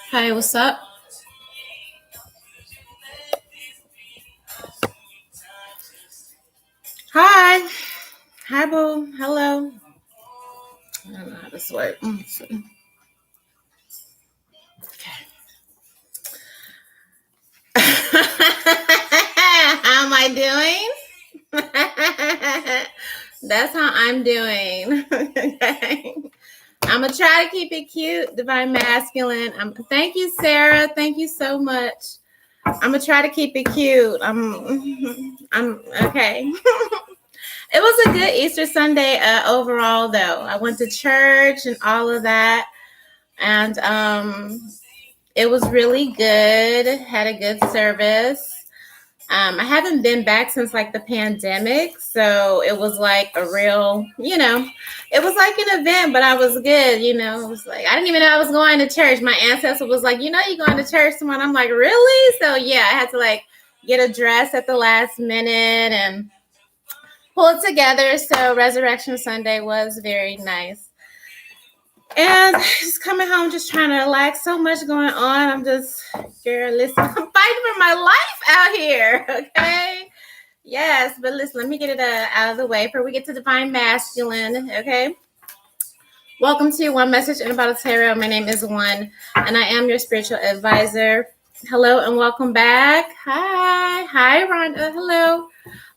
Hi, what's up? Hi. Hi, boo. Hello. I don't know how this works. Okay. How am I doing? That's how I'm doing. Okay. I'm gonna try to keep it cute, divine masculine. Thank you, Sarah. Thank you so much. I'm gonna try to keep it cute. I'm okay. It was a good Easter Sunday overall, though. I went to church and all of that, and it was really good. Had a good service. I haven't been back since like the pandemic, so it was like a real, it was like an event, but I was good, It was like I didn't even know I was going to church. My ancestor was like, you're going to church tomorrow. I'm like, really? So yeah, I had to like get a dress at the last minute and pull it together. So Resurrection Sunday was very nice. And just coming home, just trying to relax. So much going on. I'm just, girl, listen, I'm fighting for my life out here. Okay. Yes, but listen, let me get it out of the way before we get to divine masculine. Okay. Welcome to One Message in About a Tarot. My name is One, and I am your spiritual advisor. Hello and welcome back. Hi, Rhonda. Hello.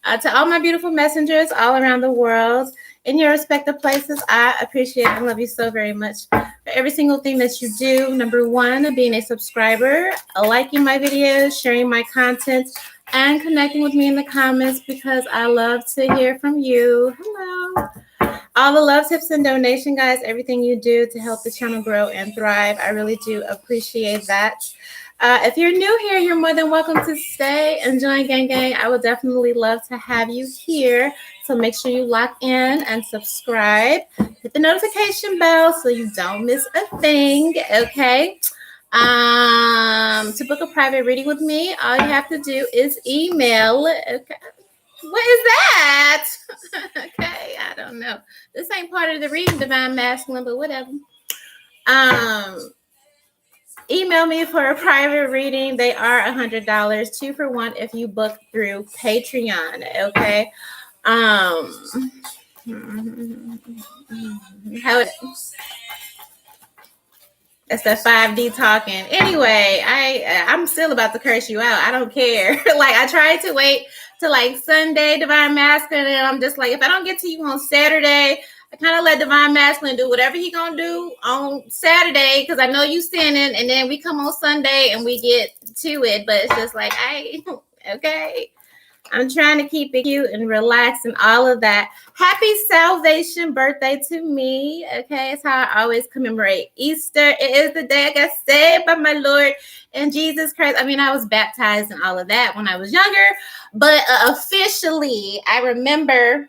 To all my beautiful messengers all around the world in your respective places, I appreciate and love you so very much for every single thing that you do. Number one, being a subscriber, liking my videos, sharing my content, and connecting with me in the comments because I love to hear from you. Hello. All the love, tips, and donation, guys, everything you do to help the channel grow and thrive. I really do appreciate that. If you're new here, you're more than welcome to stay and join Gang. I would definitely love to have you here. So make sure you lock in and subscribe. Hit the notification bell so you don't miss a thing, okay? To book a private reading with me, all you have to do is email. Okay. What is that? Okay, I don't know. This ain't part of the reading, divine masculine, but whatever. Email me for a private reading. They are $100, 2 for 1 if you book through Patreon. Okay. How that's the 5D talking. Anyway, I'm still about to curse you out. I don't care. Like I tried to wait to like Sunday, divine masculine, and I'm just like, if I don't get to you on Saturday, I kind of let divine masculine do whatever he gonna do on Saturday because I know you sinning, and then we come on Sunday and we get to it. But it's just like, okay. I'm trying to keep it cute and relaxed and all of that. Happy salvation birthday to me. Okay, it's how I always commemorate Easter. It is the day I got saved by my Lord and Jesus Christ. I mean, I was baptized and all of that when I was younger, but officially, I remember.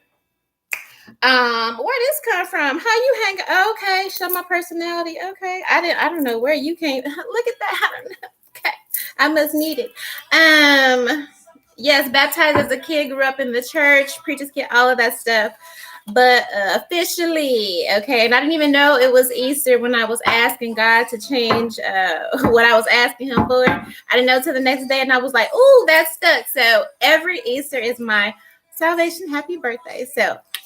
Where this come from? How you hang? Okay, show my personality. Okay, I don't know where you came. Look at that. I don't know. Okay, I must need it. Yes, baptized as a kid, grew up in the church, preacher's kid, all of that stuff. But officially, okay, and I didn't even know it was Easter when I was asking God to change what I was asking him for. I didn't know till the next day, and I was like, ooh, that stuck. So every Easter is my salvation happy birthday. So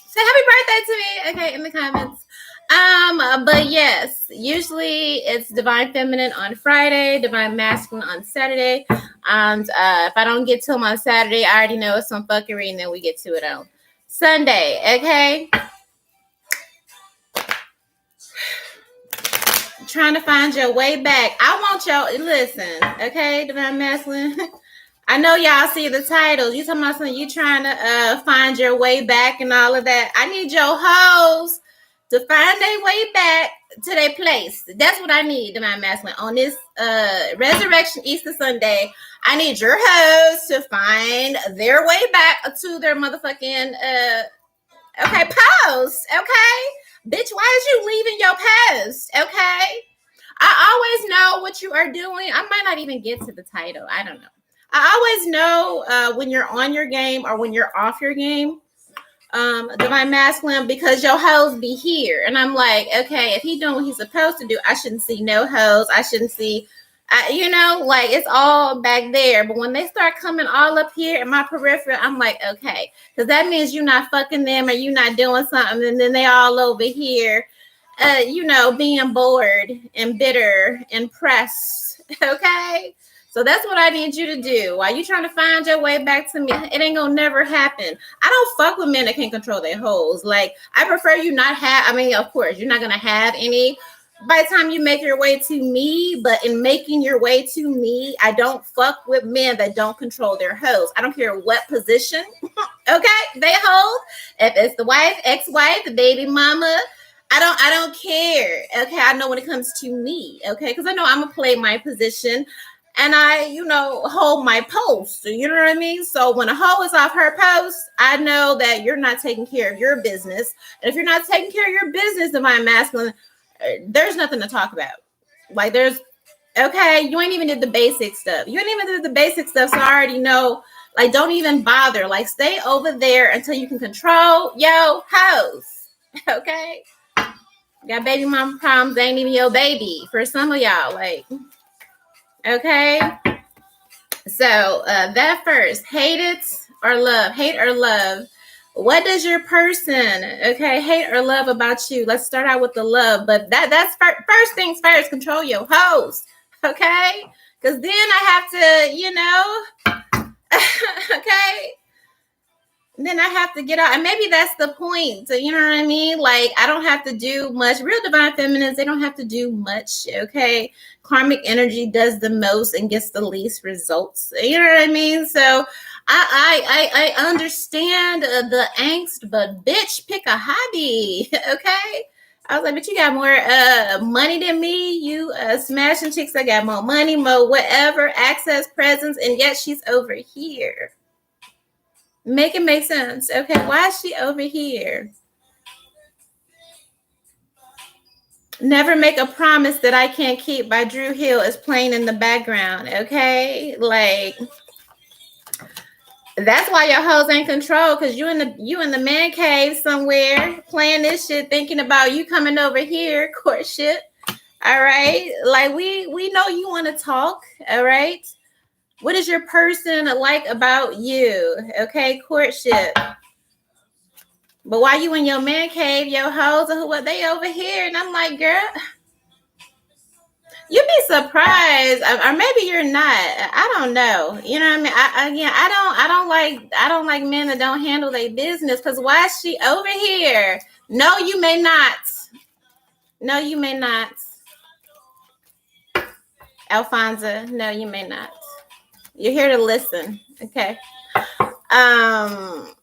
say happy birthday to me, okay, in the comments. But yes, usually it's divine feminine on Friday, divine masculine on Saturday. And if I don't get to them on Saturday, I already know it's some fuckery, and then we get to it on Sunday, okay? Trying to find your way back. I want y'all, listen, okay, divine masculine. I know y'all see the titles. You talking about something, you trying to find your way back and all of that. I need your hoes to find their way back to their place. That's what I need, Divine Masculine. On this Resurrection Easter Sunday, I need your hoes to find their way back to their motherfucking okay, post. Okay. Bitch, why is you leaving your post? Okay. I always know what you are doing. I might not even get to the title. I don't know. I always know when you're on your game or when you're off your game, Divine Masculine, because your hoes be here. And I'm like, okay, if he doing what he's supposed to do, I shouldn't see no hoes. I shouldn't see, like it's all back there. But when they start coming all up here in my peripheral, I'm like, okay, because that means you're not fucking them or you're not doing something. And then they all over here, being bored and bitter and pressed. Okay. So that's what I need you to do. While you trying to find your way back to me, it ain't gonna never happen. I don't fuck with men that can't control their hoes. Like, I prefer you not have, I mean, of course, you're not gonna have any by the time you make your way to me, but in making your way to me, I don't fuck with men that don't control their hoes. I don't care what position, okay, they hold. If it's the wife, ex-wife, the baby mama, I don't care. Okay, I know when it comes to me, okay, because I know I'm gonna play my position. And I, hold my post. You know what I mean? So when a hoe is off her post, I know that you're not taking care of your business. And if you're not taking care of your business, Divine Masculine, there's nothing to talk about. Like okay, you ain't even did the basic stuff. You ain't even did the basic stuff, so I already know. Like, don't even bother. Like, stay over there until you can control your hoes. Okay? Got baby mama problems, they ain't even your baby. For some of y'all, like... Okay, so that first, hate it or love. What does your person, okay, hate or love about you? Let's start out with the love, but that's first things first. Control your hoes, okay? Because then I have to, okay. Then I have to get out, and maybe that's the point. So, you know what I mean? Like, I don't have to do much. Real divine feminines, they don't have to do much. Okay, karmic energy does the most and gets the least results. You know what I mean? So, I understand the angst, but bitch, pick a hobby. Okay. I was like, but you got more money than me. You smashing chicks. I got more money, more whatever, access, presence, and yet she's over here. Make it make sense. Okay, why is she over here? Never Make a Promise That I Can't Keep by Drew Hill is playing in the background. Okay, like that's why your hoes ain't control, because you in the man cave somewhere playing this shit, thinking about you coming over here, courtship. All right, like we know you want to talk. All right. What is your person like about you? Okay, courtship. But while you in your man cave, your hoes or what, they over here, and I'm like, girl, you'd be surprised, or maybe you're not. I don't know. You know what I mean? I don't like men that don't handle their business. Because why is she over here? No, you may not. No, you may not. Alfonso, no, you may not. You're here to listen. Okay. I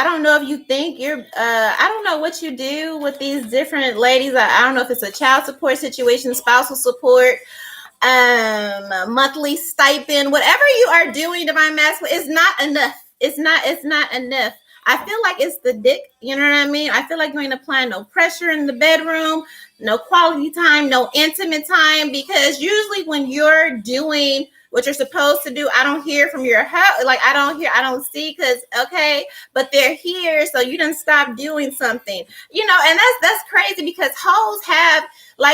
don't know if you think you're I don't know what you do with these different ladies. I don't know if it's a child support situation, spousal support, monthly stipend, whatever you are doing, Divine Masculine, is not enough. It's not enough. I feel like it's the dick, you know what I mean? I feel like you ain't applying no pressure in the bedroom, no quality time, no intimate time, because usually when you're doing what you're supposed to do, I don't hear from your house. Like, I don't see, because, okay, but they're here, so you didn't stop doing something, and that's crazy, because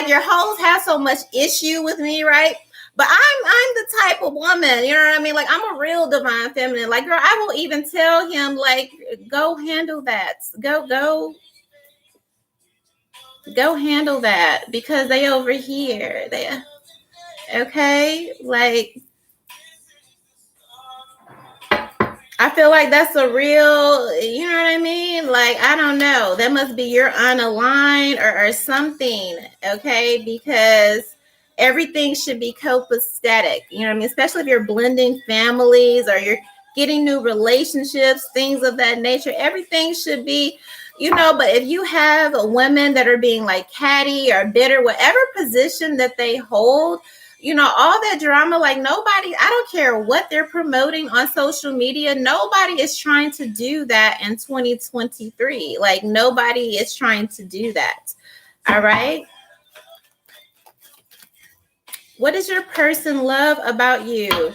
your hoes have so much issue with me, right? But I'm the type of woman, you know what I mean? Like, I'm a real divine feminine. Like, girl, I will even tell him, like, go handle that. Go handle that, because they over here. Okay? Like, I feel like that's a real, you know what I mean? Like, I don't know. That must be you're unaligned or something, okay? Because everything should be copacetic. You know what I mean? Especially if you're blending families or you're getting new relationships, things of that nature. Everything should be, but if you have women that are being like catty or bitter, whatever position that they hold, all that drama, like nobody, I don't care what they're promoting on social media. Nobody is trying to do that in 2023. Like nobody is trying to do that. All right. What does your person love about you?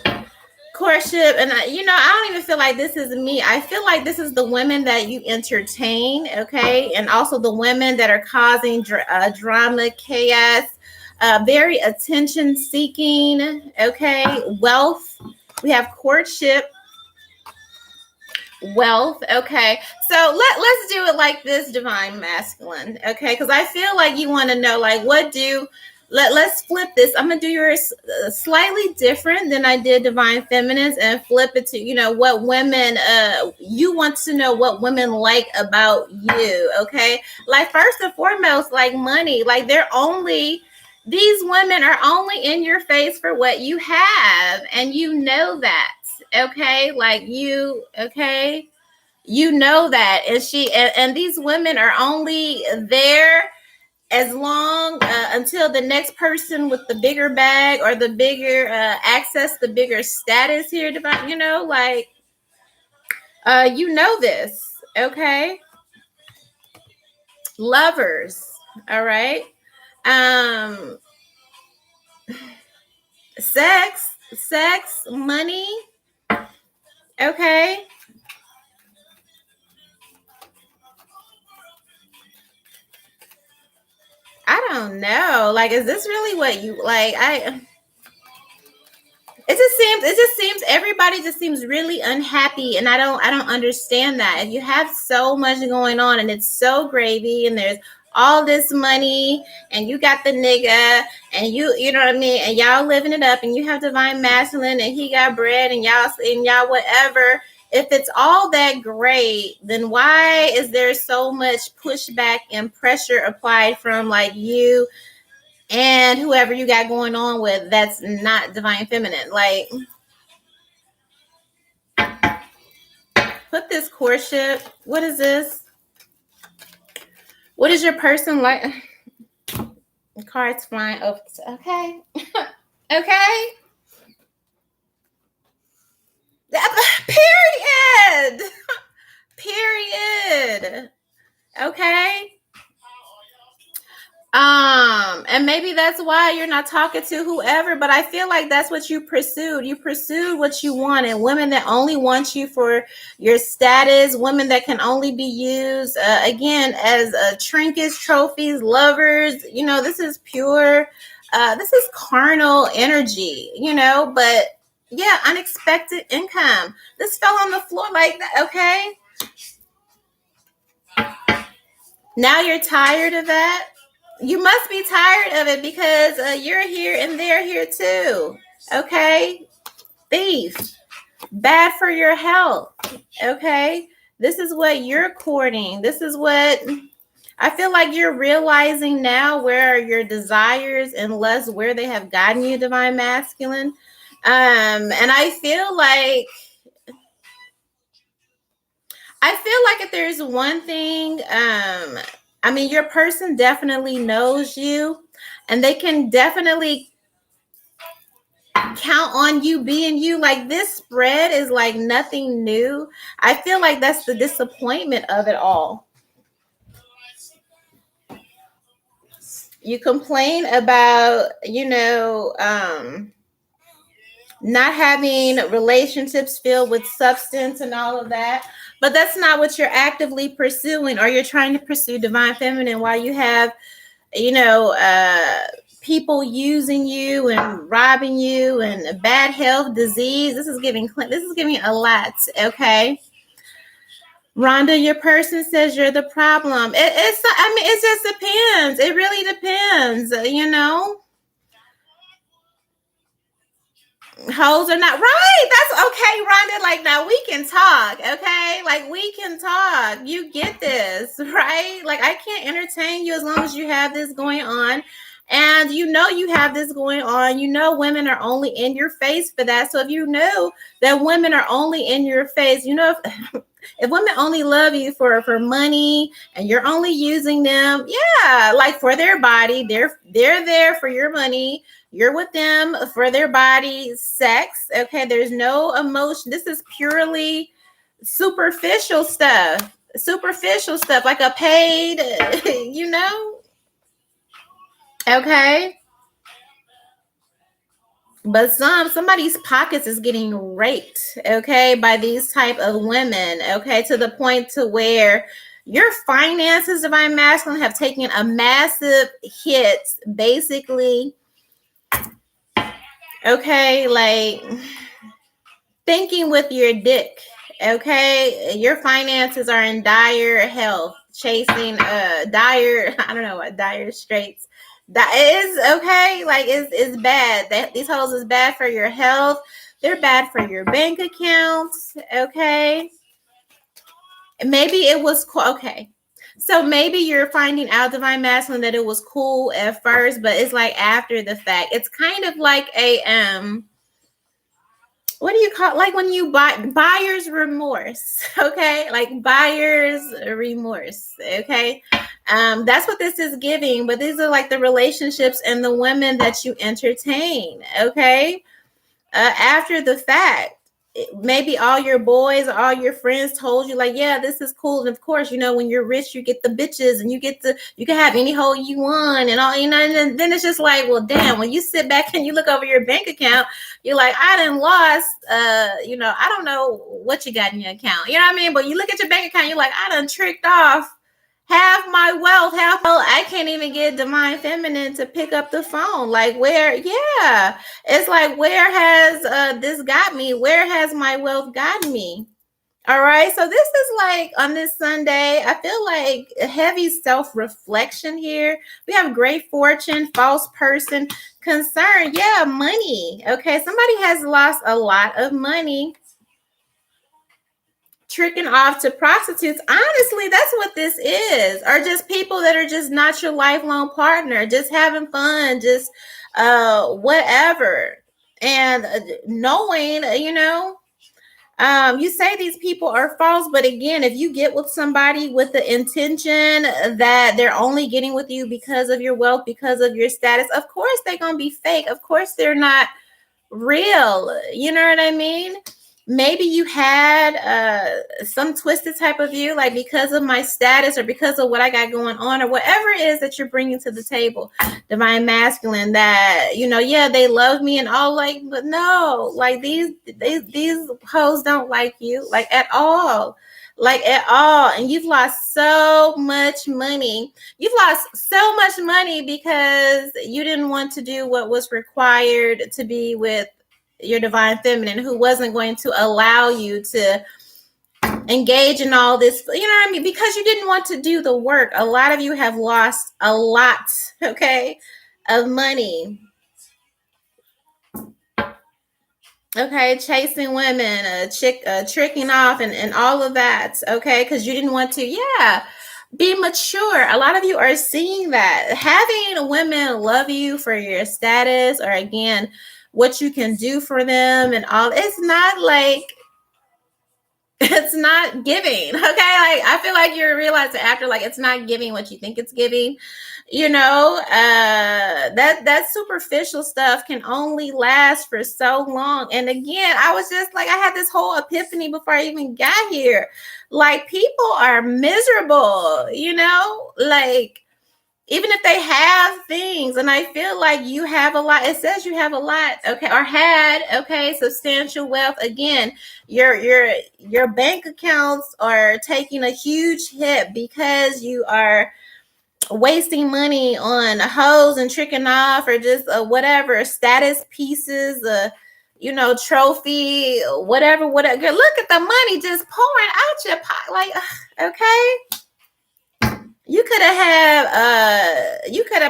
Courtship. And I don't even feel like this is me. I feel like this is the women that you entertain. Okay. And also the women that are causing drama, chaos, very attention seeking. Okay. Wealth. We have courtship, wealth. Okay. So let's do it like this, divine masculine. Okay. Because I feel like you want to know, like, let's flip this. I'm going to do yours slightly different than I did divine feminines and flip it to, what women, you want to know what women like about you. Okay. Like first and foremost, like money, like these women are only in your face for what you have. And you know that. Okay. Like okay. You know that. And these women are only there as long until the next person with the bigger bag or the bigger access, the bigger status here, this. Okay. Lovers. All right. Sex, money. Okay. I don't know. Like, is this really what you like? It just seems everybody just seems really unhappy, and I don't understand that. If you have so much going on and it's so gravy and there's all this money and you got the nigga and you know what I mean, and y'all living it up and you have divine masculine and he got bread and y'all whatever. If it's all that great, then why is there so much pushback and pressure applied from like you and whoever you got going on with that's not divine feminine? Like, put this courtship. What is this? What is your person like? Cards flying over. Okay. Okay. Period. Period. Okay. And maybe that's why you're not talking to whoever, but I feel like that's what you pursued. You pursued what you wanted. Women that only want you for your status, women that can only be used, again, as trinkets, trophies, lovers. This is pure, this is carnal energy, but yeah, unexpected income. This fell on the floor like that. Okay. Now you're tired of that. You must be tired of it because you're here and they're here too. Okay. Thief. Bad for your health. Okay. This is what you're courting. This is what I feel like you're realizing now, where your desires and lusts, where they have gotten you, divine masculine. And I feel like if there's one thing, your person definitely knows you and they can definitely count on you being you. Like, this spread is like nothing new. I feel like that's the disappointment of it all. You complain about, not having relationships filled with substance and all of that. But that's not what you're actively pursuing, or you're trying to pursue divine feminine while you have, people using you and robbing you and bad health, disease. This is giving a lot. Okay. Rhonda, your person says you're the problem. It just depends. It really depends, Hoes are not right. That's okay, Rhonda. Like, now we can talk, okay? Like, we can talk. You get this, right? Like, I can't entertain you as long as you have this going on. And you have this going on. Women are only in your face for that. So if you know that women are only in your face, if women only love you for money and you're only using them, yeah, like for their body, they're there for your money. You're with them for their body, sex. Okay, there's no emotion. This is purely superficial stuff. Superficial stuff, like a paid, Okay. But somebody's pockets is getting raped, okay, by these type of women, okay, to the point to where your finances, divine masculine, have taken a massive hit, basically. Okay, like thinking with your dick, okay, your finances are in dire health, chasing dire, I don't know what dire straits. That is okay, like it's bad. These hoes is bad for your health. They're bad for your bank accounts, okay. Maybe it was okay. So maybe you're finding out, divine masculine, that it was cool at first, but it's like after the fact. It's kind of like a what do you call it? Like when you buy buyer's remorse, okay, like buyer's remorse, okay. That's what this is giving. But these are like the relationships and the women that you entertain, okay, after the fact. Maybe all your boys or all your friends told you, like, yeah, this is cool. And of course, when you're rich, you get the bitches and you can have any hoe you want and all, and then it's just like, well, damn, when you sit back and you look over your bank account, you're like, I done lost, I don't know what you got in your account. You know what I mean? But you look at your bank account, you're like, I done tricked off half my wealth, I can't even get divine feminine to pick up the phone. Like, where, yeah, it's like, where has this got me? Where has my wealth gotten me? All right, so this is like on this Sunday, I feel like a heavy self-reflection here. We have great fortune, false person, concern, yeah, money. Okay, somebody has lost a lot of money tricking off to prostitutes. Honestly, that's what this is. Or just people that are just not your lifelong partner, just having fun, just whatever. And knowing, you say these people are false, but again, if you get with somebody with the intention that they're only getting with you because of your wealth, because of your status, of course they're gonna be fake. Of course they're not real. You know what I mean? Maybe you had some twisted type of view, like because of my status or because of what I got going on or whatever it is that you're bringing to the table, divine masculine, that, yeah, they love me and all, like, but no, like these hoes don't like you, like at all. Like at all. And you've lost so much money. You've lost so much money because you didn't want to do what was required to be with your divine feminine, who wasn't going to allow you to engage in all this, you know what I mean? Because you didn't want to do the work. A lot of you have lost a lot, okay, of money. Okay, chasing women, tricking off, and all of that. Okay, because you didn't want to, yeah, be mature. A lot of you are seeing that. Having women love you for your status, or again, what you can do for them and all. It's not like, it's not giving. Okay, like I feel like you're realizing after, like, it's not giving what you think it's giving. That superficial stuff can only last for so long. And again, I was just like, I had this whole epiphany before I even got here. Like, people are miserable, like, even if they have things, and I feel like you have a lot. It says you have a lot, okay, or had, okay, substantial wealth. Again, your bank accounts are taking a huge hit because you are wasting money on hoes and tricking off, or just whatever status pieces, trophy, whatever. Look at the money just pouring out your pocket, like, okay. You could have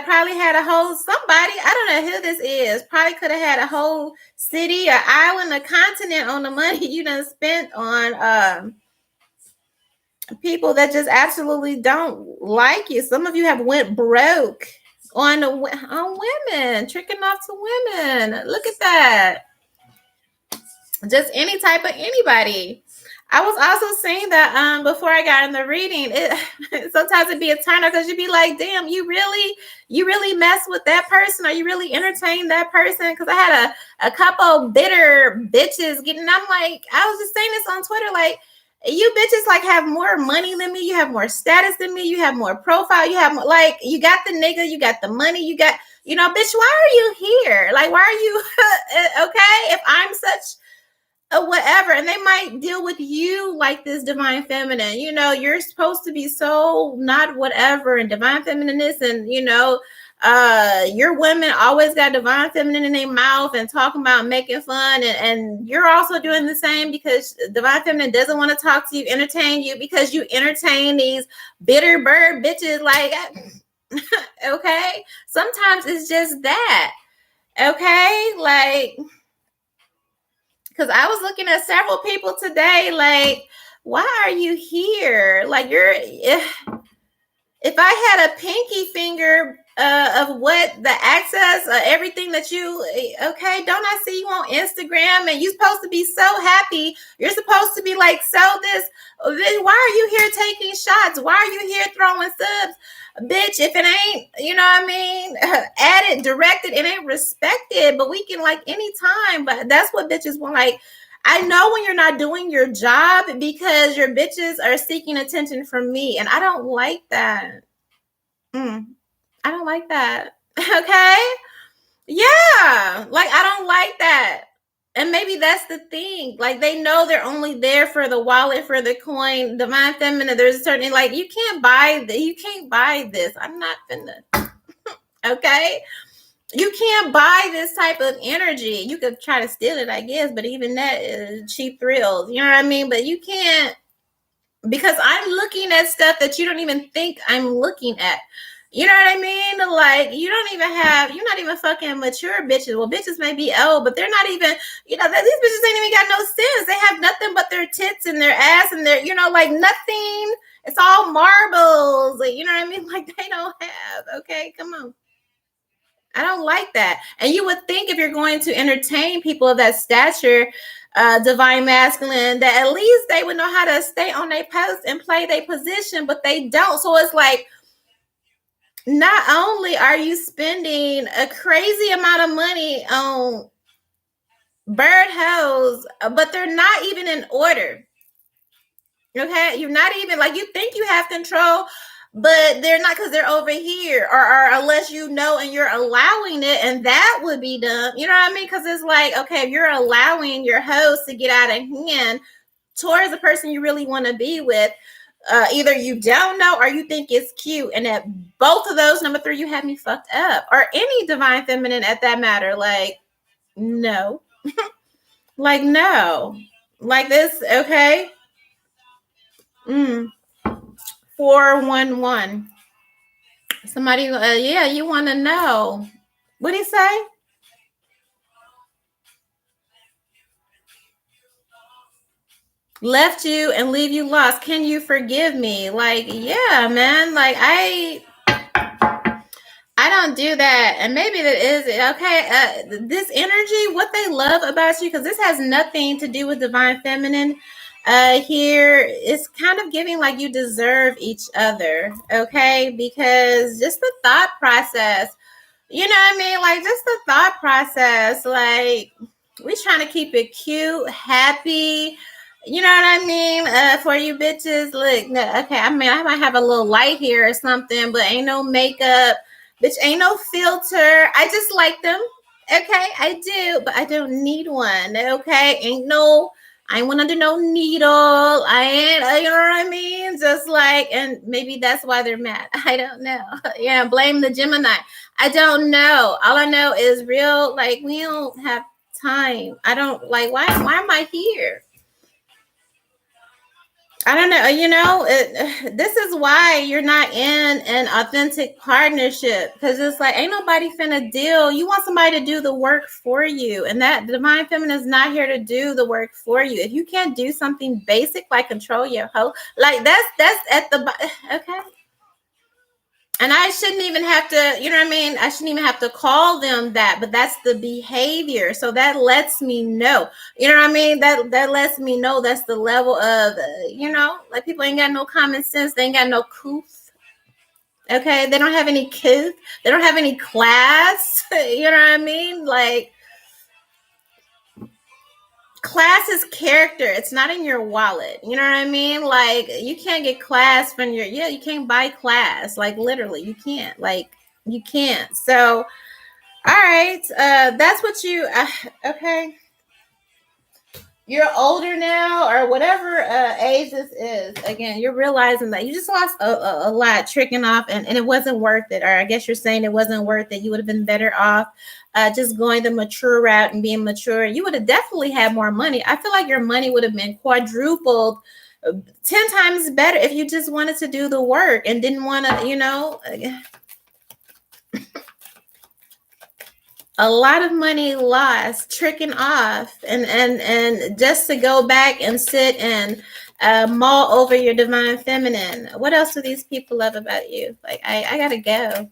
probably had a whole somebody, I don't know who this is, probably could have had a whole city or island or continent on the money you done spent on people that just absolutely don't like you. Some of you have went broke on women, tricking off to women. Look at that. Just any type of anybody. I was also saying that before I got in the reading, it sometimes it'd be a turner because you'd be like, damn, you really mess with that person, or you really entertain that person. Because I had a couple bitter bitches getting, I'm like, I was just saying this on Twitter, like, you bitches like have more money than me, you have more status than me, you have more profile, you have more, like, you got the nigga, you got the money, you got, bitch, why are you here? Like, why are you okay? If I'm such whatever, and they might deal with you like this divine feminine, you're supposed to be so not whatever and divine feminineness, and your women always got divine feminine in their mouth and talking about making fun, and you're also doing the same because divine feminine doesn't want to talk to you, entertain you, because you entertain these bitter bird bitches, like okay, sometimes it's just that, okay, like, because I was looking at several people today, like, why are you here? Like, if I had a pinky finger of what the access, everything that you, okay, don't I see you on Instagram and you're supposed to be so happy? You're supposed to be like, so this, why are you here taking shots? Why are you here throwing subs? Bitch, if it ain't, added, directed, it ain't respected, but we can, like, anytime. But that's what bitches want. Like, I know when you're not doing your job because your bitches are seeking attention from me, and I don't like that. I don't like that. Okay? Yeah. Like, I don't like that. And maybe that's the thing. Like, they know they're only there for the wallet, for the coin. Divine feminine, there's a certain, like, you can't buy this. I'm not finna. Okay? You can't buy this type of energy. You could try to steal it, I guess, but even that is cheap thrills. You know what I mean? But you can't, because I'm looking at stuff that you don't even think I'm looking at. You know what I mean? Like, you're not even fucking mature bitches. Well, bitches may be old, but they're not even, these bitches ain't even got no sense. They have nothing but their tits and their ass and their, like, nothing. It's all marbles. Like, you know what I mean? Like, they don't have, okay, come on. I don't like that. And you would think if you're going to entertain people of that stature, divine masculine, that at least they would know how to stay on their post and play their position, but they don't. So it's like, not only are you spending a crazy amount of money on bird hoes, but they're not even in order. Okay, you're not even, like, you think you have control, but they're not, because they're over here, or unless you know and you're allowing it, and that would be dumb. You know what I mean? Because it's like, okay, if you're allowing your host to get out of hand towards the person you really want to be with, either you don't know or you think it's cute, and at both of those, number 3, you have me fucked up, or any divine feminine at that matter. Like, no. Like, no. Like this, okay? 411. Somebody, yeah, you want to know. What did he say? Left you and leave you lost. Can you forgive me? Like, yeah, man. Like, I don't do that. And maybe that is okay. This energy, what they love about you, because this has nothing to do with divine feminine. Here it's kind of giving like you deserve each other, okay? Because just the thought process, you know what I mean? Like, just the thought process, like, we trying to keep it cute, happy. You know what I mean? For you bitches, look, okay, I mean, I might have a little light here or something, but ain't no makeup, bitch, ain't no filter. I just like them. Okay, I do, but I don't need one. Okay, I ain't want under no needle. I ain't, you know what I mean? Just like, and maybe that's why they're mad. I don't know. Yeah, blame the Gemini. I don't know. All I know is real, like, we don't have time. I don't, like, why am I here? I don't know. This is why you're not in an authentic partnership, because it's like, ain't nobody finna deal. You want somebody to do the work for you, and that divine feminine is not here to do the work for you. If you can't do something basic like control your hoe, like that's at the okay. And I shouldn't even have to, you know what I mean? I shouldn't even have to call them that, but that's the behavior. So that lets me know, you know what I mean? That lets me know that's the level of, like people ain't got no common sense. They ain't got no couth. Okay. They don't have any couth. They don't have any class. You know what I mean? Like, class is character. It's not in your wallet. You know what I mean? Like, you can't get class from you can't buy class. Like, literally, you can't. Like, you can't. So, all right. That's what you, okay. You're older now, or whatever age this is. Again, you're realizing that you just lost a lot tricking off, and it wasn't worth it. Or I guess you're saying it wasn't worth it. You would have been better off just going the mature route and being mature. You would have definitely had more money. I feel like your money would have been quadrupled, 10 times better if you just wanted to do the work and didn't want to, a lot of money lost tricking off and just to go back and sit and mull over your divine feminine. What else do these people love about you? Like, I gotta go.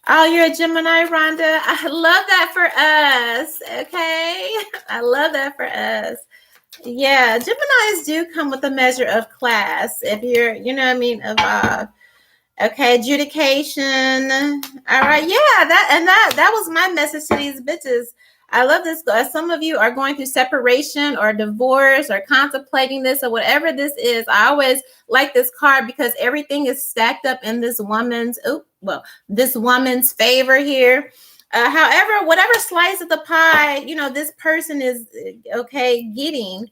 Oh, you're a Gemini, Rhonda. I love that for us. Okay. I love that for us. Yeah, Geminis do come with a measure of class if you're, of okay, adjudication. All right, yeah, that was my message to these bitches. I love this. Some of you are going through separation or divorce or contemplating this or whatever this is. I always like this card because everything is stacked up in this woman's favor here. However, whatever slice of the pie, this person is getting.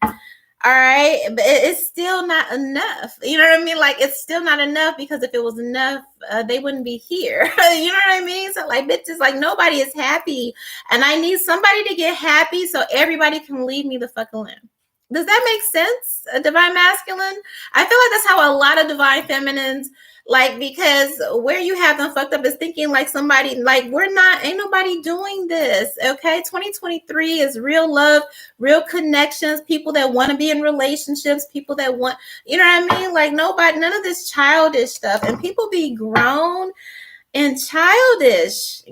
All right, but it's still not enough. You know what I mean? Like, it's still not enough, because if it was enough, they wouldn't be here. You know what I mean? So, like, bitches, like, nobody is happy, and I need somebody to get happy so everybody can leave me the fuck alone. Does that make sense? Divine masculine? I feel like that's how a lot of divine feminines, like, because where you have them fucked up is thinking like somebody, like, ain't nobody doing this. Okay, 2023 is real love, real connections, people that want to be in relationships, people that want, you know what I mean? Like, none of this childish stuff. And people be grown and childish,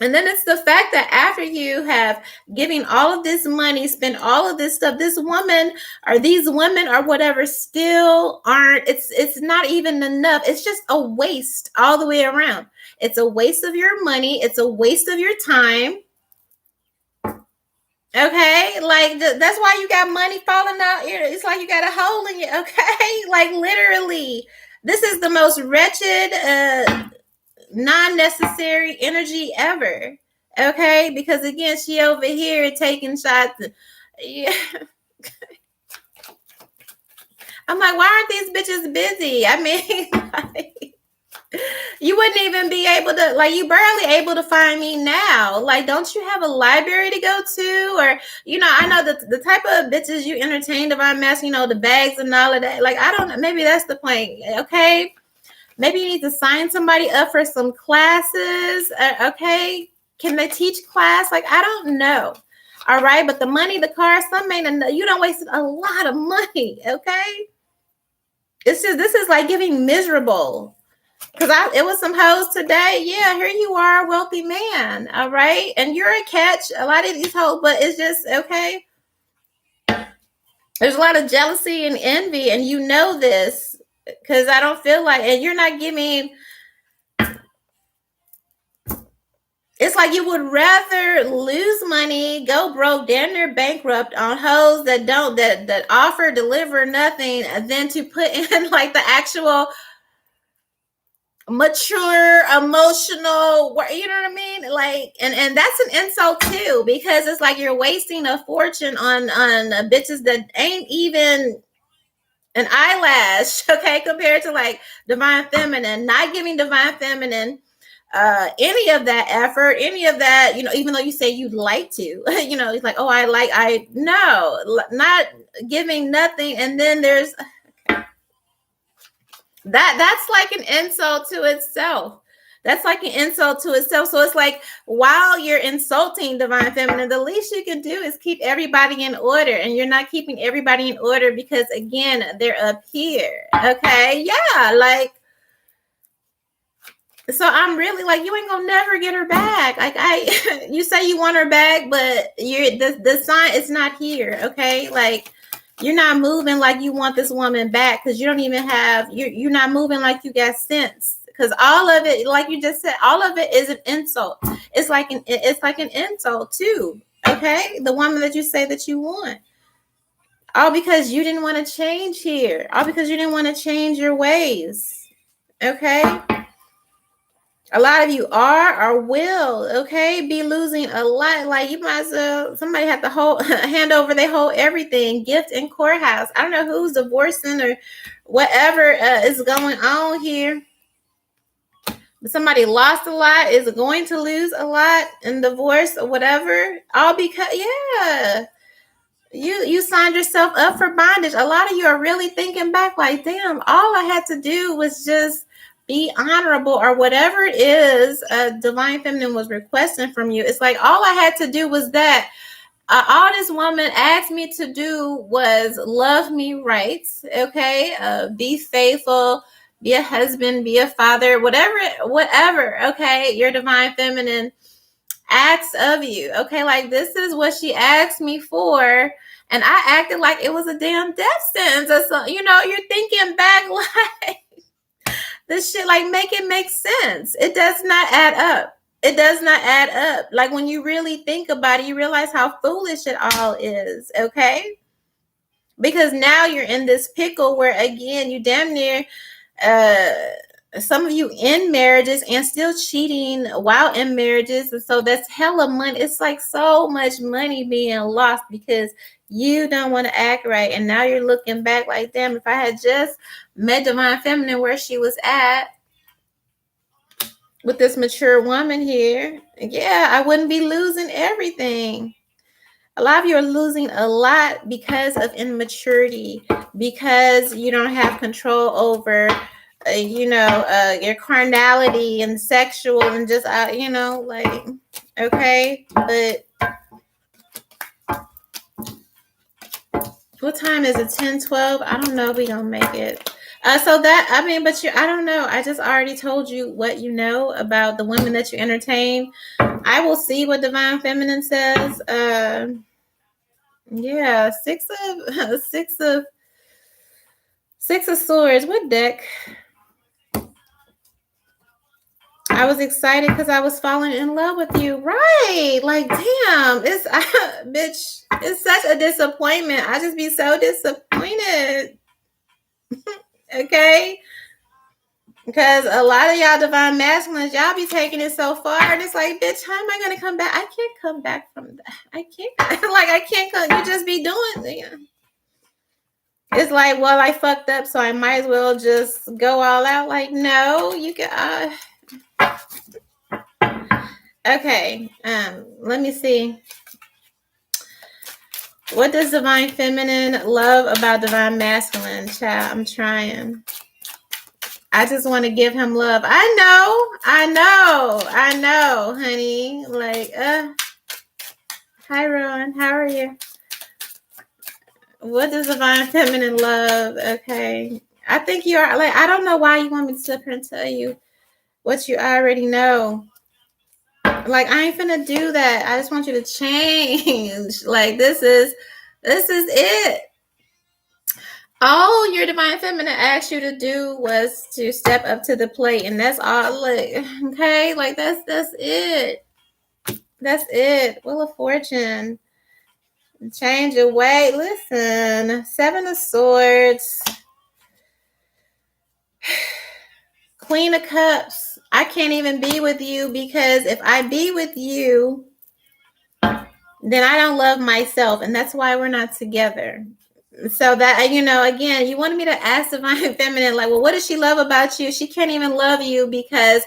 And then it's the fact that after you have given all of this money, spent all of this stuff, this woman or these women or whatever still aren't, it's not even enough. It's just a waste all the way around. It's a waste of your money. It's a waste of your time. Okay, like that's why you got money falling out. It's like you got a hole in you. Okay, like literally, this is the most wretched, non-necessary energy ever. Okay, because again, she over here taking shots. Yeah. I'm like, why aren't these bitches busy? I mean, like, you wouldn't even be able to, like, you barely able to find me now. Like, don't you have a library to go to? Or, I know the type of bitches you entertain, divine masculine, the bags and all of that. Like, I don't know, maybe that's the point. Okay, maybe you need to sign somebody up for some classes. Okay, can they teach class? Like, I don't know. All right, but the money, the car, you don't waste a lot of money. Okay, this is like giving miserable. Because it was some hoes today. Yeah, here you are, wealthy man. All right. And you're a catch. A lot of these hoes, but it's just okay. There's a lot of jealousy and envy, and you know this. Because I don't feel like, and you're not giving. It's like you would rather lose money, go broke, damn near bankrupt on hoes that offer, deliver nothing, than to put in like the actual mature, emotional, you know what I mean? Like, and that's an insult too, because it's like you're wasting a fortune on bitches that ain't even an eyelash, okay, compared to like divine feminine, not giving divine feminine any of that effort, any of that, even though you say you'd like to, it's like, oh, no, not giving nothing. And then there's that's like an insult to itself. That's like an insult to itself. So it's like, while you're insulting divine feminine, the least you can do is keep everybody in order. And you're not keeping everybody in order because, again, they're up here. Okay. Yeah. Like, So I'm really like, you ain't gonna never get her back. Like you say you want her back, but the sign is not here. Okay, like you're not moving like you want this woman back because you don't even have you're not moving like you got sense. Because all of it, like you just said, all of it is an insult. It's like an insult too. Okay, the woman that you say that you want, all because you didn't want to change here, all because you didn't want to change your ways. Okay. A lot of you are or will, okay, be losing a lot. Like you might as well, somebody have to hand over their whole everything, gift and courthouse. I don't know who's divorcing or whatever is going on here. But somebody lost a lot, is going to lose a lot in divorce or whatever. All because, yeah, you signed yourself up for bondage. A lot of you are really thinking back like, damn, all I had to do was just be honorable or whatever it is divine feminine was requesting from you. It's like all I had to do was that. All this woman asked me to do was love me right, okay, be faithful, be a husband, be a father, whatever, okay, your divine feminine acts of you, okay, like this is what she asked me for, and I acted like it was a damn death sentence or something. You're thinking back like this shit, like make it make sense. It does not add up. It does not add up. Like when you really think about it, you realize how foolish it all is, okay? Because now you're in this pickle where again you damn near some of you in marriages and still cheating while in marriages, and so that's hella money. It's like so much money being lost because you don't want to act right, and now you're looking back like, damn, if I had just met divine feminine where she was at with this mature woman here, yeah, I wouldn't be losing everything. A lot of you are losing a lot because of immaturity, because you don't have control over your carnality and sexual and just like, okay. But what time is it? 10:12. I don't know if we gonna make it. So that, I mean, but I don't know. I just already told you what you know about the women that you entertain. I will see what divine feminine says. Yeah, six of swords. What deck? I was excited because I was falling in love with you. Right. Like, damn, it's bitch, it's such a disappointment. I just be so disappointed. Okay. Because a lot of y'all divine masculines, y'all be taking it so far, and it's like, bitch, how am I gonna come back? I can't come back from that. I can't. Like, I can't come. You just be doing. It's like, well, I fucked up, so I might as well just go all out. Like, no, you can. Okay. Let me see. What does divine feminine love about divine masculine? Child, I'm trying. I just want to give him love. I know, honey. Like, hi, Rowan. How are you? What does divine feminine love? Okay. I think you are, like, I don't know why you want me to sit here and tell you what you already know. Like, I ain't finna do that. I just want you to change. Like, this is it. All your divine feminine asked you to do was to step up to the plate, and that's all. Like, okay, like that's it. That's it. Wheel of Fortune. Change your way. Listen, Seven of Swords, Queen of Cups. I can't even be with you because if I be with you, then I don't love myself, and that's why we're not together. So that, again, you wanted me to ask divine feminine, like, well, what does she love about you? She can't even love you because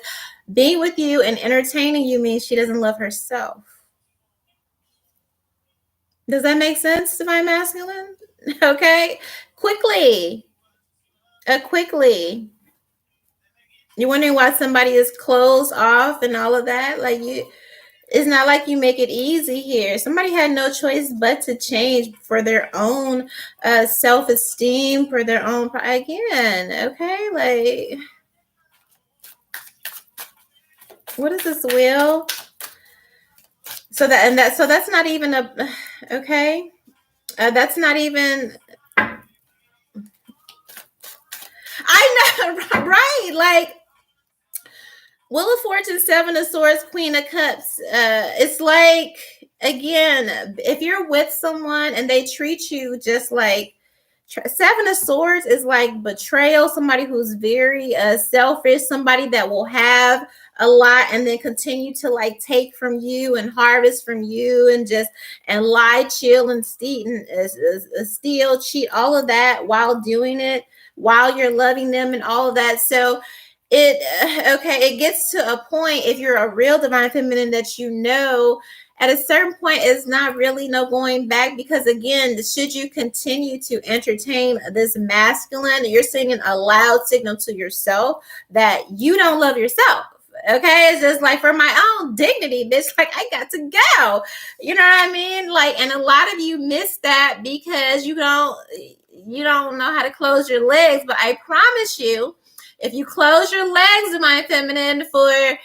being with you and entertaining you means she doesn't love herself. Does that make sense, divine masculine? Okay, quickly. You're wondering why somebody is closed off and all of that. Like, it's not like you make it easy here. Somebody had no choice but to change for their own self-esteem, for their own, again, okay? Like, What is this wheel? So that's not even a, okay. That's not even, I know, right? Like, Wheel of Fortune, Seven of Swords, Queen of Cups. It's like, again, if you're with someone and they treat you just like, Seven of Swords is like betrayal, somebody who's very selfish, somebody that will have a lot and then continue to like take from you and harvest from you and just and lie, chill, and steal, cheat, all of that while doing it, while you're loving them and all of that. So it gets to a point, if you're a real divine feminine, that you know at a certain point it's not really no going back, because again, should you continue to entertain this masculine, you're sending a loud signal to yourself that you don't love yourself. Okay, it's just like, for my own dignity, bitch, like, I got to go. You know what I mean? Like, and a lot of you miss that because you don't know how to close your legs. But I promise you, if you close your legs, divine feminine, for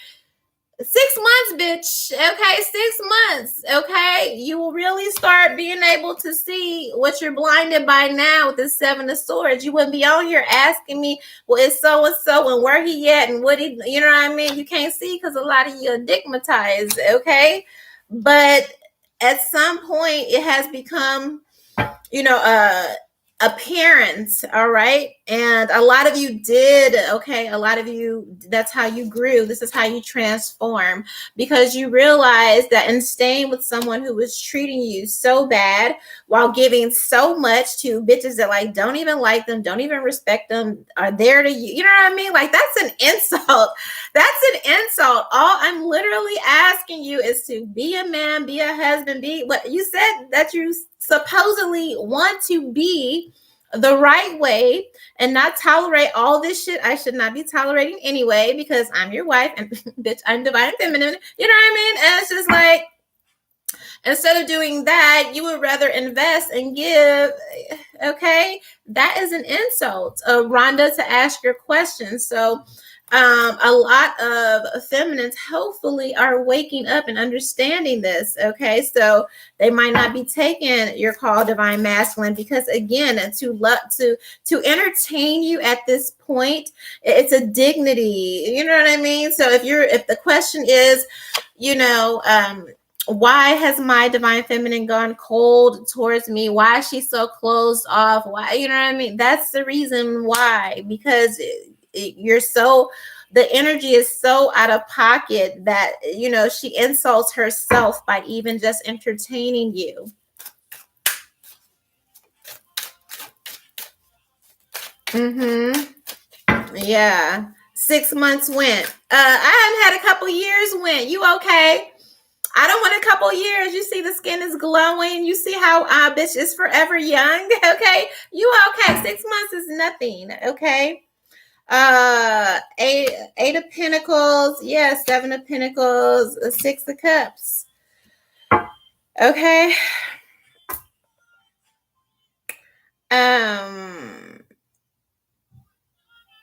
6 months, bitch, okay, 6 months, okay, you will really start being able to see what you're blinded by now with the Seven of Swords. You wouldn't be on here asking me, well, it's so and so and where he at and what he, you know what I mean? You can't see because a lot of you are digmatized, okay? But at some point, it has become, appearance, all right? And a lot of you did, okay, a lot of you, that's how you grew. This is how you transform, because you realized that in staying with someone who was treating you so bad while giving so much to bitches that like don't even like them, don't even respect them, are there to you know what I mean? Like, that's an insult. That's an insult. All I'm literally asking you is to be a man, be a husband, be what you said that you supposedly want to be the right way, and not tolerate all this shit I should not be tolerating anyway, because I'm your wife and bitch, I'm divine feminine. You know what I mean? And it's just like, instead of doing that, you would rather invest and give. Okay, that is an insult, Rhonda, to ask your question. So a lot of feminines hopefully are waking up and understanding this. Okay, so they might not be taking your call, divine masculine, because again, to entertain you at this point, it's a dignity. You know what I mean? So if the question is, why has my divine feminine gone cold towards me? Why is she so closed off? Why, you know what I mean? That's the reason why, because you're so, the energy is so out of pocket that, she insults herself by even just entertaining you. Yeah. 6 months went. I haven't had a couple years went. You okay? I don't want a couple years. You see the skin is glowing. You see how bitch is forever young. Okay. You okay. 6 months is nothing. Okay. Eight of Pentacles. Yeah, Seven of Pentacles, Six of Cups. Okay.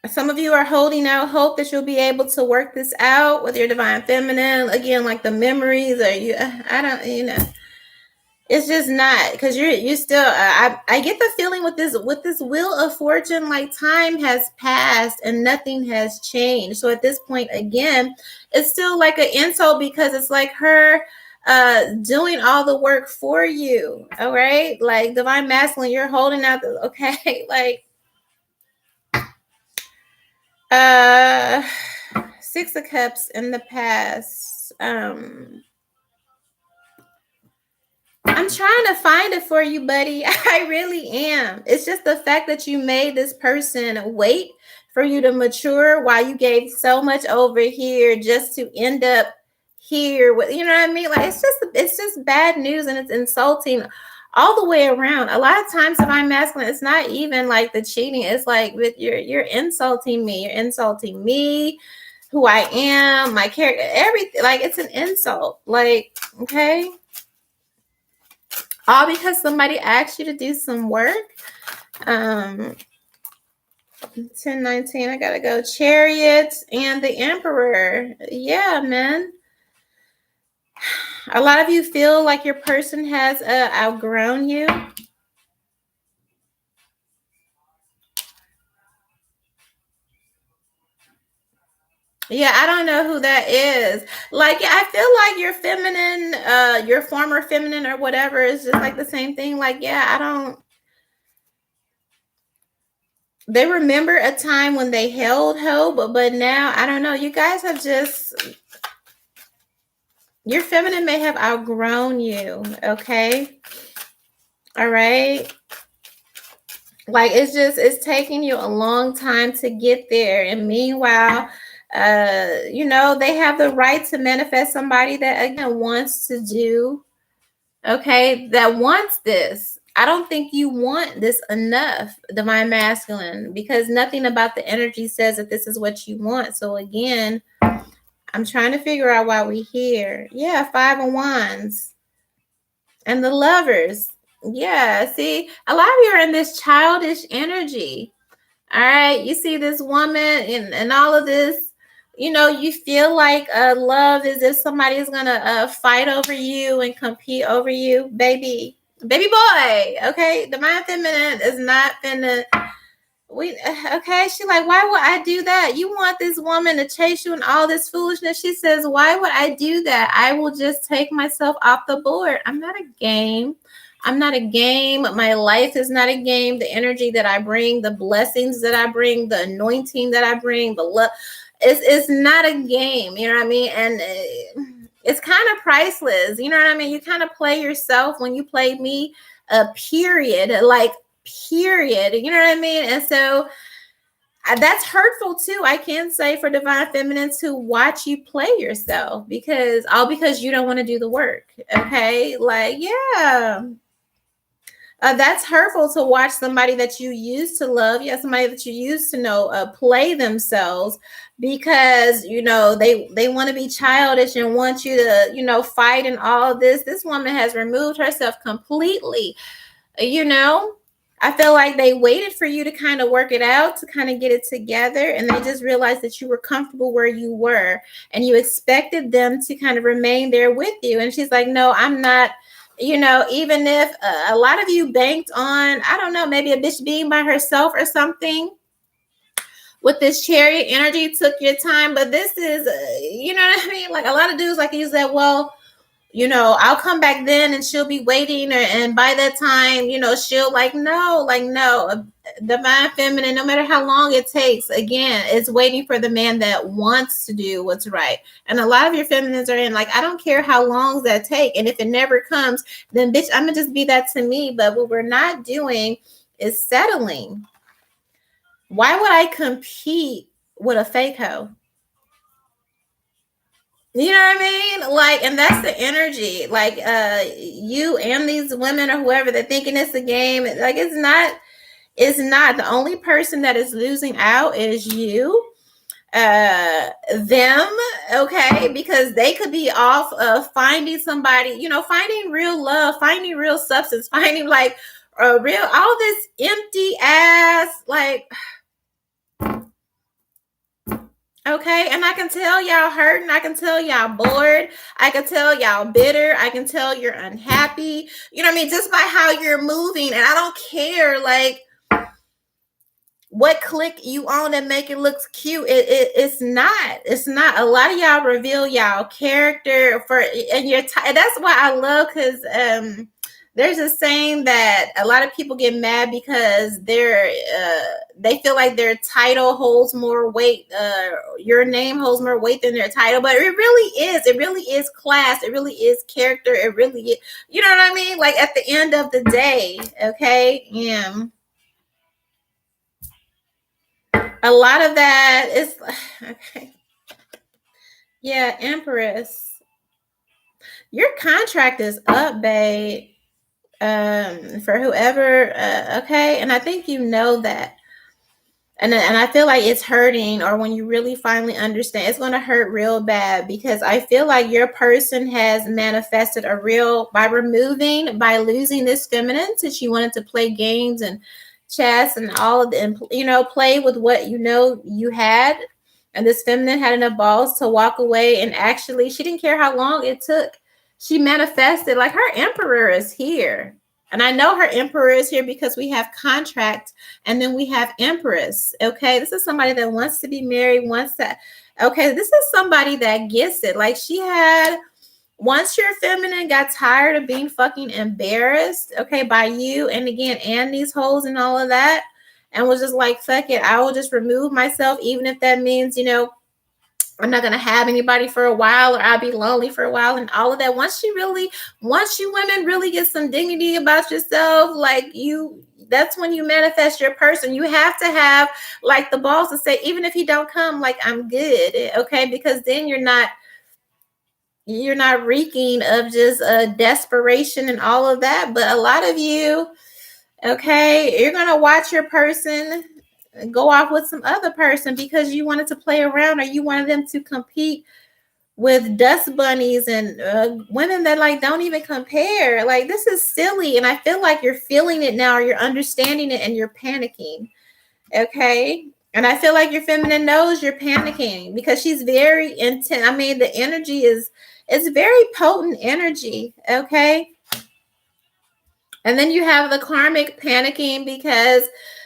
Some of you are holding out hope that you'll be able to work this out with your divine feminine. Again, like the memories, or I don't, it's just not, because you still, I get the feeling with this Wheel of Fortune, like time has passed and nothing has changed. So at this point, again, it's still like an insult, because it's like her doing all the work for you. All right, like divine masculine, you're holding out okay, like Six of Cups in the past. I'm trying to find it for you, buddy. I really am. It's just the fact that you made this person wait for you to mature while you gave so much over here just to end up here with, you know what I mean? Like, it's just bad news, and it's insulting all the way around. A lot of times, if I'm masculine, it's not even like the cheating. It's like, with you're insulting me. You're insulting me, who I am, my character, everything. Like, it's an insult. Like, okay. All because somebody asked you to do some work. 1019. I gotta go. Chariot and the Emperor. Yeah, man. A lot of you feel like your person has outgrown you. Yeah, I don't know who that is. Like, I feel like your feminine, your former feminine or whatever is just like the same thing. Like, yeah, I don't. They remember a time when they held hope, but now I don't know. You guys have just, your feminine may have outgrown you. Okay. All right. Like, it's taking you a long time to get there. And meanwhile, they have the right to manifest somebody that again wants to do, okay, that wants this. I don't think you want this enough, divine masculine, because nothing about the energy says that this is what you want. So again, I'm trying to figure out why we here. Yeah, 5 of Wands and the Lovers. Yeah, see, a lot of you are in this childish energy. All right, you see this woman and all of this. You feel like love is if somebody is gonna fight over you and compete over you, baby boy. Okay, the mind feminine is not finna. Okay, she like, why would I do that? You want this woman to chase you and all this foolishness. She says, why would I do that? I will just take myself off the board. I'm not a game. I'm not a game. My life is not a game. The energy that I bring, the blessings that I bring, the anointing that I bring, the love, it's not a game. You know what I mean? And it's kind of priceless. You know what I mean? You kind of play yourself when you play me. Period. Like, period. You know what I mean? And so that's hurtful too. I can say for divine feminine to watch you play yourself because you don't want to do the work. Okay, like, yeah. That's hurtful to watch somebody that you used to love, yeah, somebody that you used to know, play themselves because they want to be childish and want you to fight and all of this. This woman has removed herself completely. I feel like they waited for you to kind of work it out, to kind of get it together, and they just realized that you were comfortable where you were and you expected them to kind of remain there with you. And she's like, no, I'm not. Even if a lot of you banked on, I don't know, maybe a bitch being by herself or something with this Chariot energy, took your time. But this is, you know what I mean? Like, a lot of dudes like to use that, well, I'll come back then and she'll be waiting, and by that time, she'll no, divine feminine, no matter how long it takes, again, it's waiting for the man that wants to do what's right. And a lot of your feminines are in, like, I don't care how long that take. And if it never comes, then bitch, I'm gonna just be that to me. But what we're not doing is settling. Why would I compete with a fake hoe? You know what I mean? Like, and that's the energy. Like, you and these women or whoever, they're thinking it's a game. Like, it's not. It's not. The only person that is losing out is you, them. Okay, because they could be off finding somebody. Finding real love, finding real substance, finding like a real, all this empty ass like. Okay, and I can tell y'all hurting. I can tell y'all bored. I can tell y'all bitter. I can tell you're unhappy. You know what I mean? Just by how you're moving. And I don't care, like, what click you on and make it looks cute. It's not. It's not. A lot of y'all reveal y'all character and your that's why I love, because there's a saying that a lot of people get mad because they feel like their title holds more weight. Your name holds more weight than their title, but it really is. It really is class. It really is character. It really is. You know what I mean? Like, at the end of the day, okay? Yeah. A lot of that is okay. Yeah, Empress. Your contract is up, babe. For whoever, okay, and I think you know that, and I feel like it's hurting, or when you really finally understand, it's going to hurt real bad, because I feel like your person has manifested by losing this feminine, since she wanted to play games and chest and all of the, you know, play with what you know you had. And this feminine had enough balls to walk away, and actually, she didn't care how long it took. She manifested, like, her emperor is here. And I know her emperor is here because we have contract and then we have empress. Okay. This is somebody that wants to be married, wants to, okay. This is somebody that gets it. Like, she had, once your feminine got tired of being fucking embarrassed, okay, by you and again, and these hoes and all of that, and was just like, fuck it, I will just remove myself, even if that means, you know, I'm not gonna have anybody for a while, or I'll be lonely for a while, and all of that. Once you women really get some dignity about yourself, like, you, that's when you manifest your person. You have to have, like, the balls to say, even if he don't come, like, I'm good, okay, because then you're not reeking of just desperation and all of that. But a lot of you, okay, you're gonna watch your person go off with some other person because you wanted to play around, or you wanted them to compete with dust bunnies and women that, like, don't even compare. Like, this is silly, and I feel like you're feeling it now, or you're understanding it, and you're panicking. Okay. And I feel like your feminine knows you're panicking because she's very intense. I mean, the energy is, it's very potent energy. Okay. And then you have the karmic panicking because,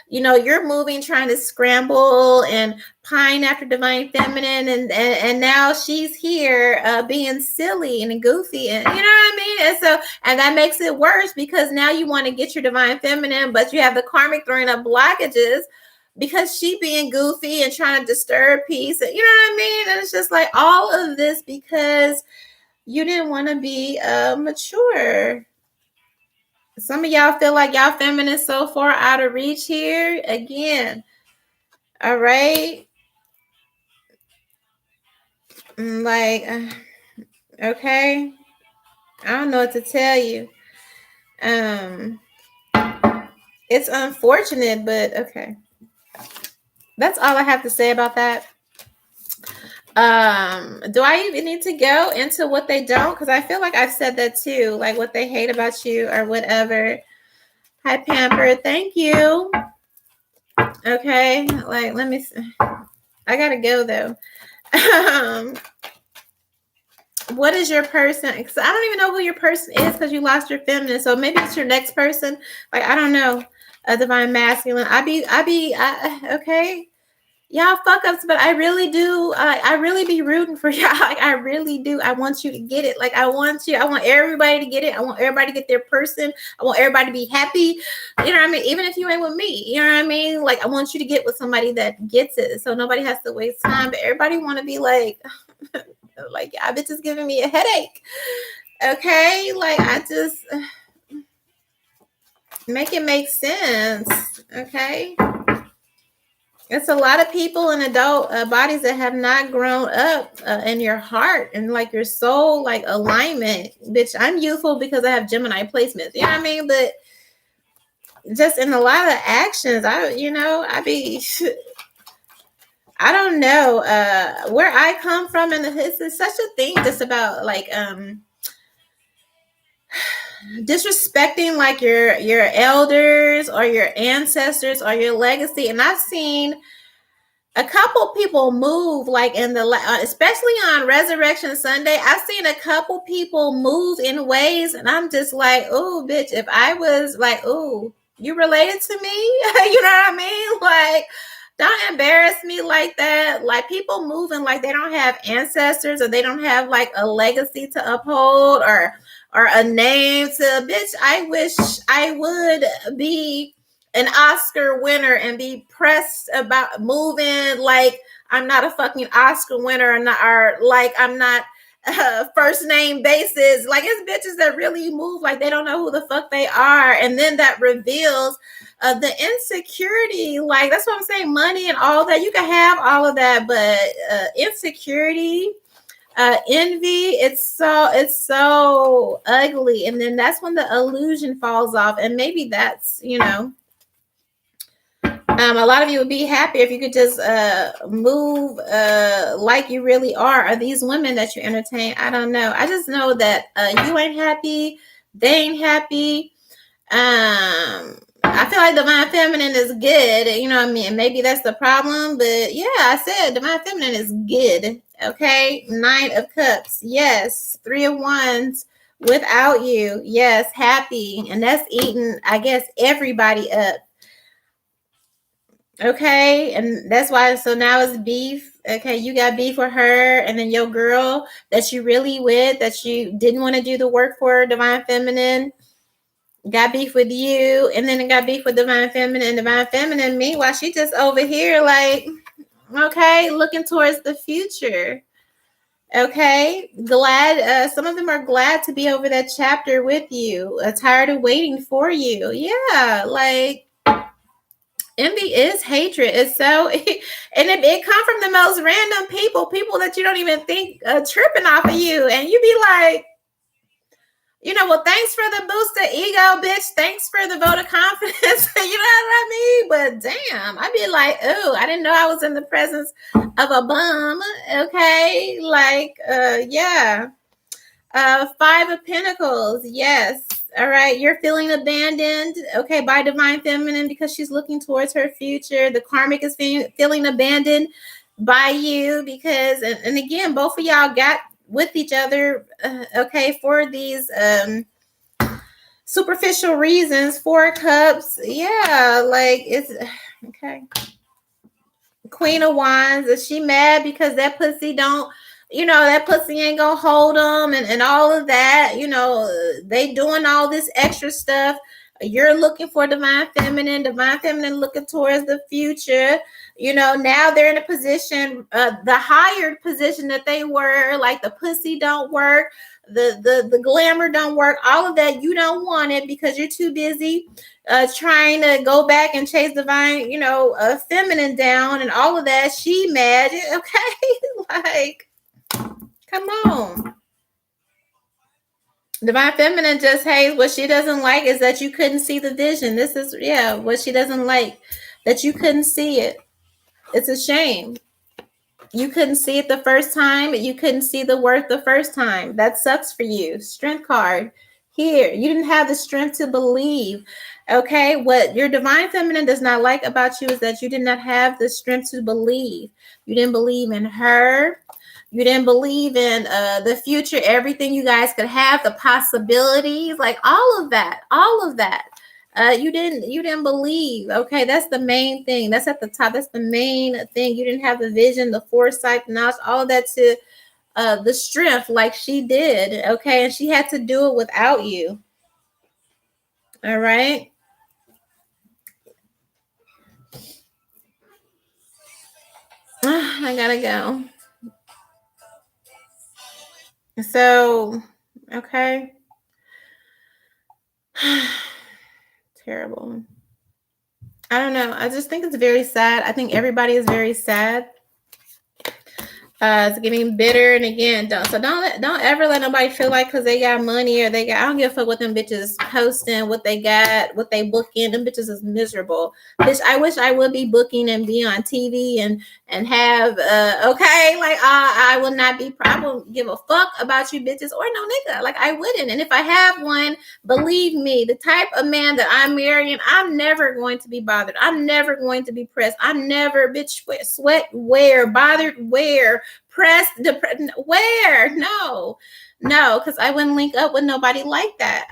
you know, you're moving, trying to scramble and pine after divine feminine. And now she's here being silly and goofy. And you know what I mean? And so, and that makes it worse because now you want to get your divine feminine, but you have the karmic throwing up blockages because she being goofy and trying to disturb peace. You know what I mean? And it's just like all of this because you didn't want to be mature. Some of y'all feel like y'all feminine so far out of reach here. Again, all right. Like, okay. I don't know what to tell you. It's unfortunate, but okay. That's all I have to say about that. Do I even need to go into what they don't? Because I feel like I've said that too, like what they hate about you or whatever. Hi, Pamper. Thank you. Okay, like, let me see. I gotta go though. What is your person? Because I don't even know who your person is because you lost your feminine. So maybe it's your next person. Like, I don't know. A divine masculine. Okay. Y'all fuck ups, but I really do. I really be rooting for y'all. Like, I really do. I want you to get it. Like, I want everybody to get it. I want everybody to get their person. I want everybody to be happy. You know what I mean? Even if you ain't with me, you know what I mean? Like, I want you to get with somebody that gets it. So nobody has to waste time, but everybody want to be like, like, y'all bitches giving me a headache. Okay. Like, I just make it make sense. Okay. It's a lot of people in adult bodies that have not grown up in your heart and like your soul, like alignment. Bitch, I'm youthful because I have Gemini placements. You know what I mean? But just in a lot of actions, I don't know where I come from, and this is such a thing just about like disrespecting like your elders or your ancestors or your legacy. And I've seen a couple people move like in the especially on Resurrection Sunday. I've seen a couple people move in ways, and I'm just like, oh, bitch, if I was like, oh, you related to me, you know what I mean? Like, don't embarrass me like that. Like, people moving like they don't have ancestors or they don't have like a legacy to uphold or a name to. Bitch, I wish I would be an Oscar winner and be pressed about moving like I'm not a fucking Oscar winner or like I'm not first name basis. Like, it's bitches that really move like they don't know who the fuck they are, and then that reveals the insecurity. Like, that's what I'm saying. Money and all that, you can have all of that, but insecurity, envy, it's so ugly. And then that's when the illusion falls off. And maybe that's, a lot of you would be happy if you could just move like you really are. Are these women that you entertain? I don't know. I just know that you ain't happy. They ain't happy. I feel like divine feminine is good. You know what I mean? Maybe that's the problem, but yeah, I said divine feminine is good. Okay, 9 of cups. Yes, 3 of wands without you. Yes, happy, and that's eating, I guess, everybody up. Okay, and that's why. So now it's beef. Okay, you got beef with her, and then your girl that you really with, that you didn't want to do the work for, divine feminine, got beef with you, and then it got beef with divine feminine. Divine feminine, meanwhile, she just over here like, okay, looking towards the future. Okay, glad. Some of them are glad to be over that chapter with you. Tired of waiting for you. Yeah, like envy is hatred. It's so, and it come from the most random people that you don't even think tripping off of you, and you be like, well, thanks for the boost of ego, bitch. Thanks for the vote of confidence. You know what I mean? But damn, I'd be like, oh, I didn't know I was in the presence of a bum. Okay. Like, yeah. 5 of Pentacles. Yes. All right. You're feeling abandoned. Okay. By divine feminine, because she's looking towards her future. The karmic is feeling abandoned by you because, and again, both of y'all got with each other, okay, for these superficial reasons. 4 cups, yeah, like it's okay. Queen of Wands, is she mad because that pussy don't, that pussy ain't gonna hold them, and all of that, they doing all this extra stuff. You're looking for divine feminine looking towards the future. Now they're in a position, the hired position that they were, like the pussy don't work, the glamour don't work, all of that. You don't want it because you're too busy trying to go back and chase divine, feminine down and all of that. She mad, okay? Like, come on. Divine feminine just hates. What she doesn't like is that you couldn't see the vision. This is, yeah, what she doesn't like, that you couldn't see it. It's a shame. You couldn't see it the first time. You couldn't see the worth the first time. That sucks for you. Strength card here. You didn't have the strength to believe. Okay, what your divine feminine does not like about you is that you did not have the strength to believe. You didn't believe in her. You didn't believe in the future, everything you guys could have, the possibilities, like all of that. You didn't believe. Okay, that's the main thing. That's at the top. That's the main thing. You didn't have the vision, the foresight, the knowledge, all of that, to the strength like she did. Okay, and she had to do it without you. All right. I gotta go. So, okay. Terrible. I don't know. I just think it's very sad. I think everybody is very sad. It's getting bitter, and again, don't ever let nobody feel like because they got money or they got, I don't give a fuck what them bitches posting, what they got, what they booking. Them bitches is miserable. Bitch, I wish I would be booking and be on TV and have okay, like I will not be. I won't give a fuck about you bitches or no nigga. Like I wouldn't. And if I have one, believe me, the type of man that I'm marrying, I'm never going to be bothered. I'm never going to be pressed. I'm never, bitch, sweat where, bothered where, pressed, where? No, because I wouldn't link up with nobody like that.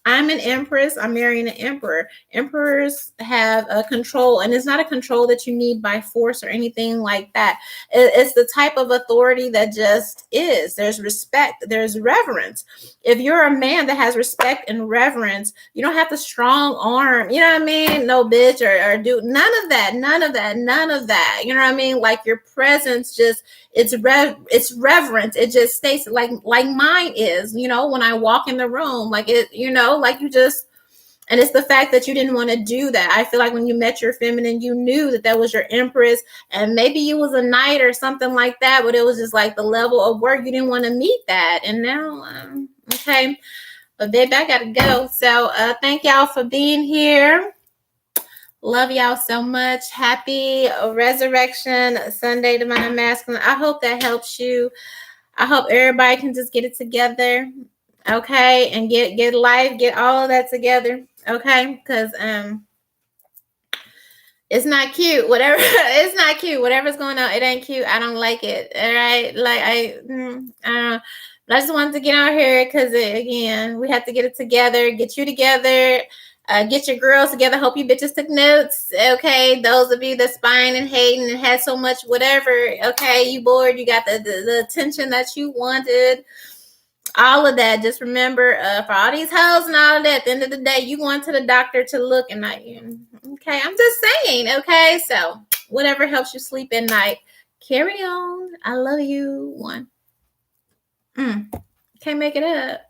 I'm an empress. I'm marrying an emperor. Emperors have a control, and it's not a control that you need by force or anything like that. It's the type of authority that just is. There's respect. There's reverence. If you're a man that has respect and reverence, you don't have to strong arm. You know what I mean? No bitch or do none of that. You know what I mean? Like your presence just, it's reverence. It just stays like mine is, when I walk in the room, like it, like you just, and it's the fact that you didn't want to do that. I feel like when you met your feminine, you knew that was your empress, and maybe you was a knight or something like that, but it was just like the level of work. You didn't want to meet that. And now, okay, but babe, I gotta go. So thank y'all for being here. Love y'all so much. Happy Resurrection Sunday, Divine Masculine. I hope that helps you. I hope everybody can just get it together, okay, and get life, get all of that together. Okay, because it's not cute. Whatever, it's not cute. Whatever's going on, it ain't cute. I don't like it. All right, like I don't know. But I just wanted to get out here because again, we have to get it together. Get you together. Get your girls together. Hope you bitches took notes. Okay, those of you that's spying and hating and had so much whatever. Okay, you bored. You got the attention that you wanted. All of that. Just remember, for all these hoes and all of that, at the end of the day, you going to the doctor to look and not you. Okay, I'm just saying. Okay, so whatever helps you sleep at night. Carry on. I love you. One. Can't make it up.